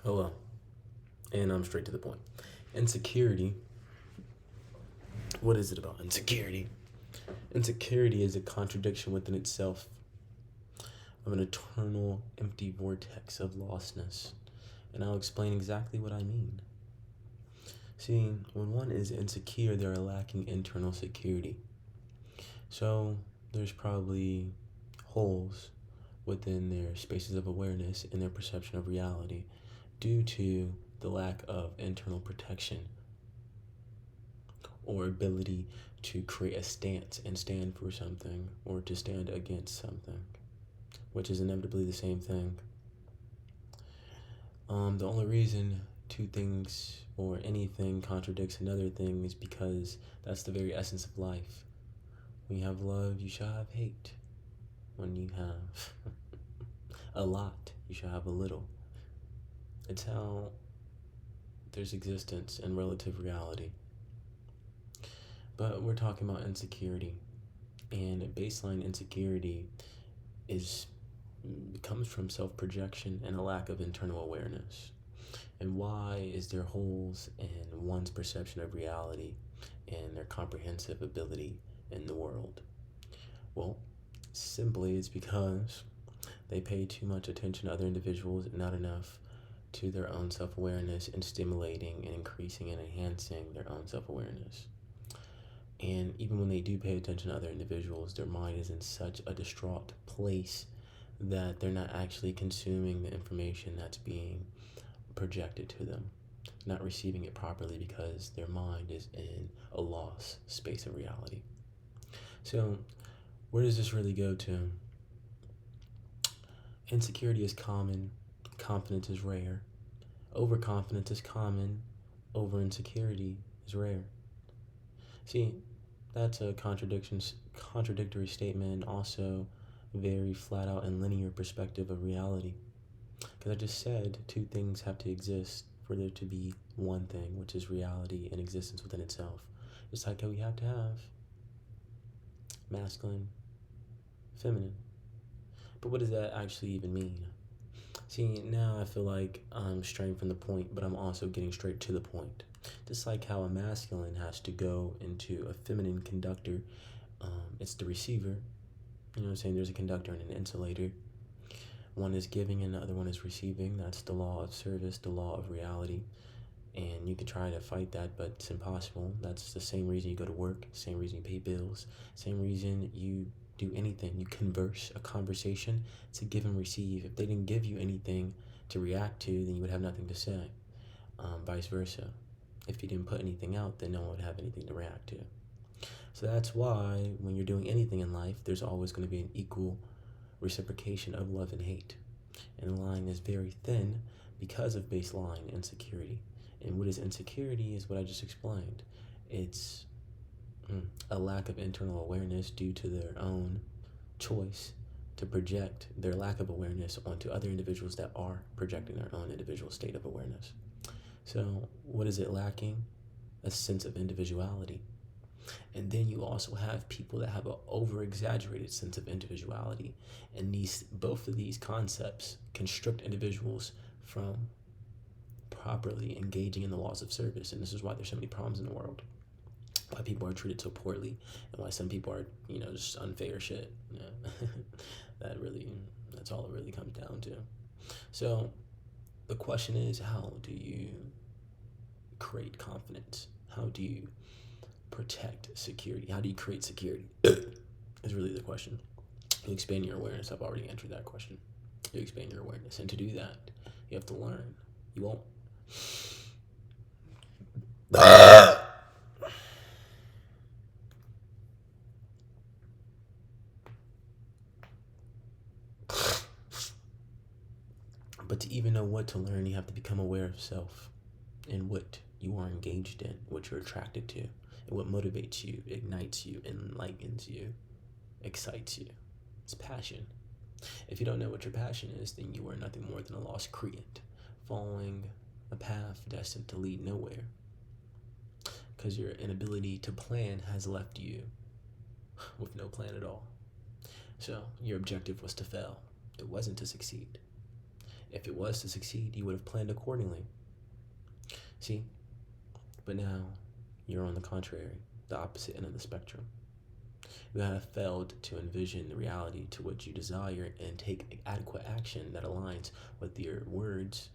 Hello, and I'm straight to the point. Insecurity. What is it about insecurity? Insecurity is a contradiction within itself of an eternal empty vortex of lostness. And I'll explain exactly what I mean. See, when one is insecure, they are lacking internal security. So there's probably holes within their spaces of awareness and their perception of reality due to the lack of internal protection or ability to create a stance and stand for something or to stand against something, which is inevitably the same thing. The only reason two things or anything contradicts another thing is because that's the very essence of life. When you have love, you shall have hate. When you have a lot, you shall have a little. It's how there's existence and relative reality. But we're talking about insecurity, and baseline insecurity is comes from self-projection and a lack of internal awareness. And why is there holes in one's perception of reality and their comprehensive ability in the world? Well, simply it's because they pay too much attention to other individuals and not enough to their own self-awareness and stimulating and increasing and enhancing their own self-awareness. And even when they do pay attention to other individuals, their mind is in such a distraught place that they're not actually consuming the information that's being projected to them, not receiving it properly because their mind is in a lost space of reality. So, where does this really go to? Insecurity is common, confidence is rare. Overconfidence is common, over insecurity is rare. See, that's a contradictory statement, and also a very flat out and linear perspective of reality. Because I just said two things have to exist for there to be one thing, which is reality and existence within itself. Just like how we have to have masculine, feminine. But what does that actually even mean? See, now I feel like I'm straying from the point, but I'm also getting straight to the point. Just like how a masculine has to go into a feminine conductor, it's the receiver. You know what I'm saying? There's a conductor and an insulator. One is giving and the other one is receiving. That's the law of service, the law of reality. And you can try to fight that, but it's impossible. That's the same reason you go to work, same reason you pay bills, same reason you do anything. You converse, a conversation. It's a give and receive. If they didn't give you anything to react to, then you would have nothing to say. Vice versa. If you didn't put anything out, then no one would have anything to react to. So that's why when you're doing anything in life, there's always going to be an equal reciprocation of love and hate. And the line is very thin because of baseline insecurity. And what is insecurity is what I just explained. It's a lack of internal awareness due to their own choice to project their lack of awareness onto other individuals that are projecting their own individual state of awareness. So what is it lacking? A sense of individuality. And then you also have people that have an over-exaggerated sense of individuality. And both of these concepts constrict individuals from properly engaging in the laws of service. And this is why there's so many problems in the world. Why people are treated so poorly, and why some people are, just unfair shit. Yeah. That's all it really comes down to. So the question is, how do you create confidence? How do you protect security? How do you create security? Is really the question. You expand your awareness. I've already answered that question. You expand your awareness. And to do that, you have to learn. You won't. But to even know what to learn, you have to become aware of self and what you are engaged in, what you're attracted to, and what motivates you, ignites you, enlightens you, excites you. It's passion. If you don't know what your passion is, then you are nothing more than a lost creant, following a path destined to lead nowhere. Because your inability to plan has left you with no plan at all. So your objective was to fail. It wasn't to succeed. If it was to succeed, you would have planned accordingly. See? But now, you're on the contrary, the opposite end of the spectrum. You have failed to envision the reality to which you desire and take adequate action that aligns with your words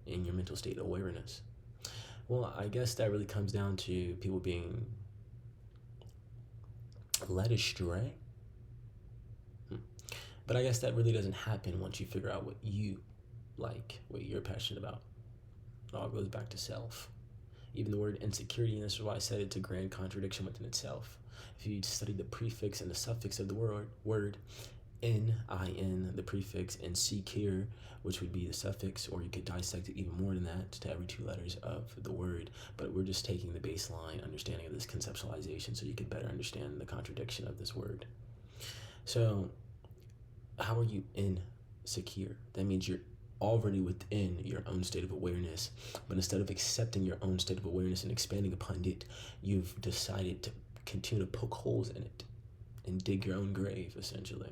and your mental state awareness. Well, I guess that really comes down to people being led astray. But I guess that really doesn't happen once you figure out what you like, what you're passionate about. It all goes back to self. Even the word insecurity, and this is why I said it's a grand contradiction within itself. If you study the prefix and the suffix of the word N-I-N, the prefix, and secure, which would be the suffix, or you could dissect it even more than that to every two letters of the word. But we're just taking the baseline understanding of this conceptualization so you could better understand the contradiction of this word. So, how are you insecure? That means you're already within your own state of awareness, but instead of accepting your own state of awareness and expanding upon it, you've decided to continue to poke holes in it and dig your own grave, essentially.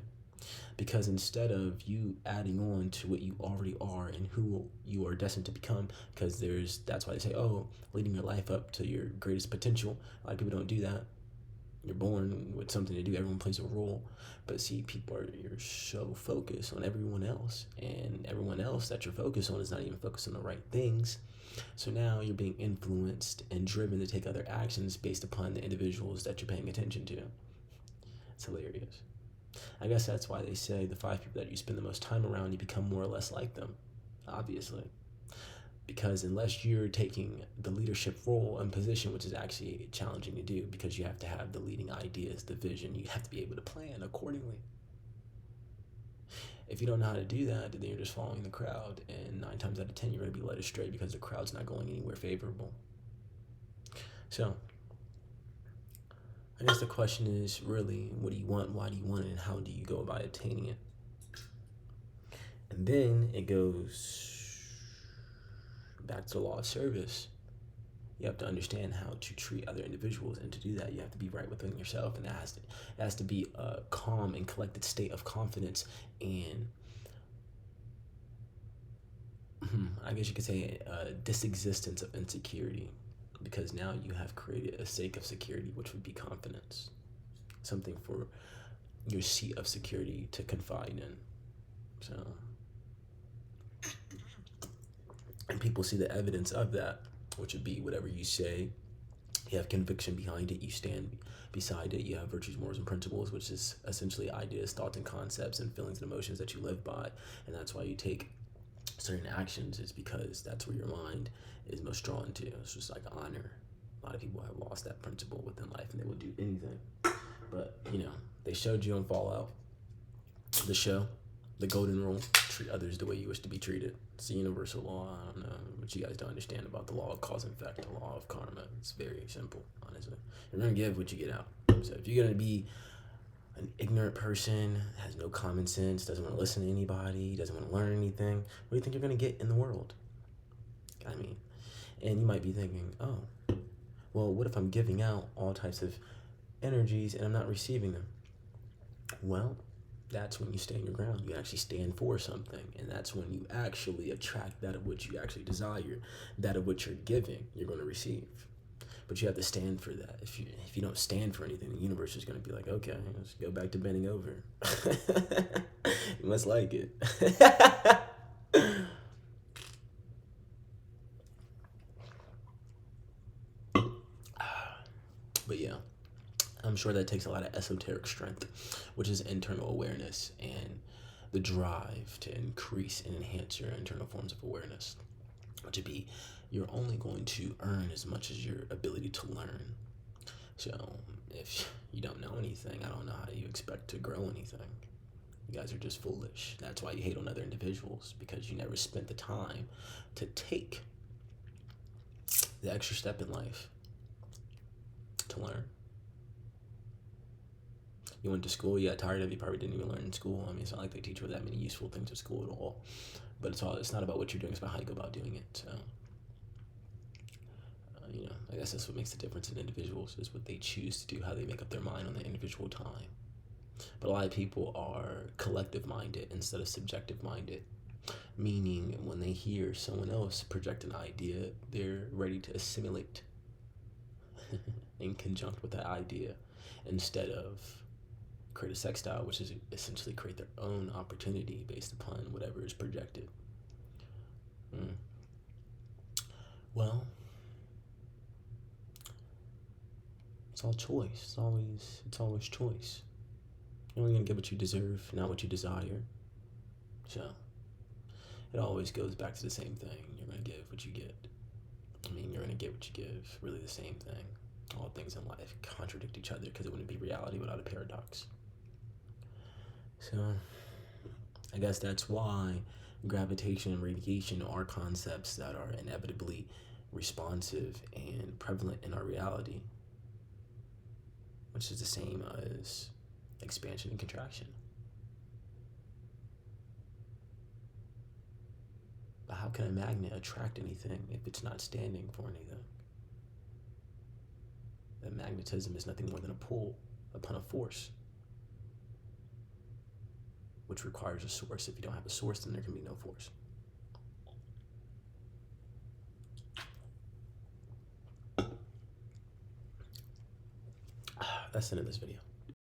Because instead of you adding on to what you already are and who you are destined to become, because that's why they say, oh, leading your life up to your greatest potential. A lot of people don't do that. You're born with something to do. Everyone plays a role. But see, you're so focused on everyone else. And everyone else that you're focused on is not even focused on the right things. So now you're being influenced and driven to take other actions based upon the individuals that you're paying attention to. It's hilarious. I guess that's why they say the 5 people that you spend the most time around, you become more or less like them, obviously. Because unless you're taking the leadership role and position, which is actually challenging to do because you have to have the leading ideas, the vision, you have to be able to plan accordingly. If you don't know how to do that, then you're just following the crowd, and 9 times out of 10, you're going to be led astray because the crowd's not going anywhere favorable. So, I guess the question is really, what do you want, why do you want it, and how do you go about attaining it? And then it goes back to the law of service. You have to understand how to treat other individuals, and to do that, you have to be right within yourself, and it has to be a calm and collected state of confidence, and I guess you could say a disexistence of insecurity, because now you have created a sake of security, which would be confidence, something for your seat of security to confide in. So, and people see the evidence of that, which would be whatever you say. You have conviction behind it. You stand beside it. You have virtues, morals, and principles, which is essentially ideas, thoughts, and concepts, and feelings and emotions that you live by. And that's why you take certain actions, is because that's where your mind is most drawn to. It's just like honor. A lot of people have lost that principle within life, and they will do anything. But, they showed you on Fallout, the show, the golden rule: treat others the way you wish to be treated. It's a universal law. I don't know what you guys don't understand about the law of cause and effect, the law of karma. It's very simple, honestly. You're going to give what you get out. So if you're going to be an ignorant person, has no common sense, doesn't want to listen to anybody, doesn't want to learn anything, what do you think you're going to get in the world? And you might be thinking, oh, well, what if I'm giving out all types of energies and I'm not receiving them? Well, that's when you stand your ground. You actually stand for something, and that's when you actually attract that of which you actually desire, that of which you're giving, you're going to receive. But you have to stand for that. If you don't stand for anything, the universe is going to be like, okay, let's go back to bending over. You must like it. But yeah, I'm sure that takes a lot of esoteric strength, which is internal awareness and the drive to increase and enhance your internal forms of awareness, which would be you're only going to earn as much as your ability to learn. So if you don't know anything, I don't know how you expect to grow anything. You guys are just foolish. That's why you hate on other individuals, because you never spent the time to take the extra step in life to learn. You went to school, you got tired of it, you probably didn't even learn in school. It's not like they teach you that many useful things at school at all. But it's not about what you're doing, it's about how you go about doing it. So, I guess that's what makes the difference in individuals, is what they choose to do, how they make up their mind on the individual time. But a lot of people are collective-minded instead of subjective-minded. Meaning, when they hear someone else project an idea, they're ready to assimilate in conjunct with that idea instead of create a sex style, which is essentially create their own opportunity based upon whatever is projected. Mm. Well, it's all choice. It's always choice. You're only gonna get what you deserve, not what you desire. So it always goes back to the same thing. You're gonna give what you get. I mean, you're gonna get what you give. Really, the same thing. All things in life contradict each other because it wouldn't be reality without a paradox. So I guess that's why gravitation and radiation are concepts that are inevitably responsive and prevalent in our reality, which is the same as expansion and contraction. But how can a magnet attract anything if it's not standing for anything? That magnetism is nothing more than a pull upon a force, which requires a source. If you don't have a source, then there can be no force. That's the end of this video.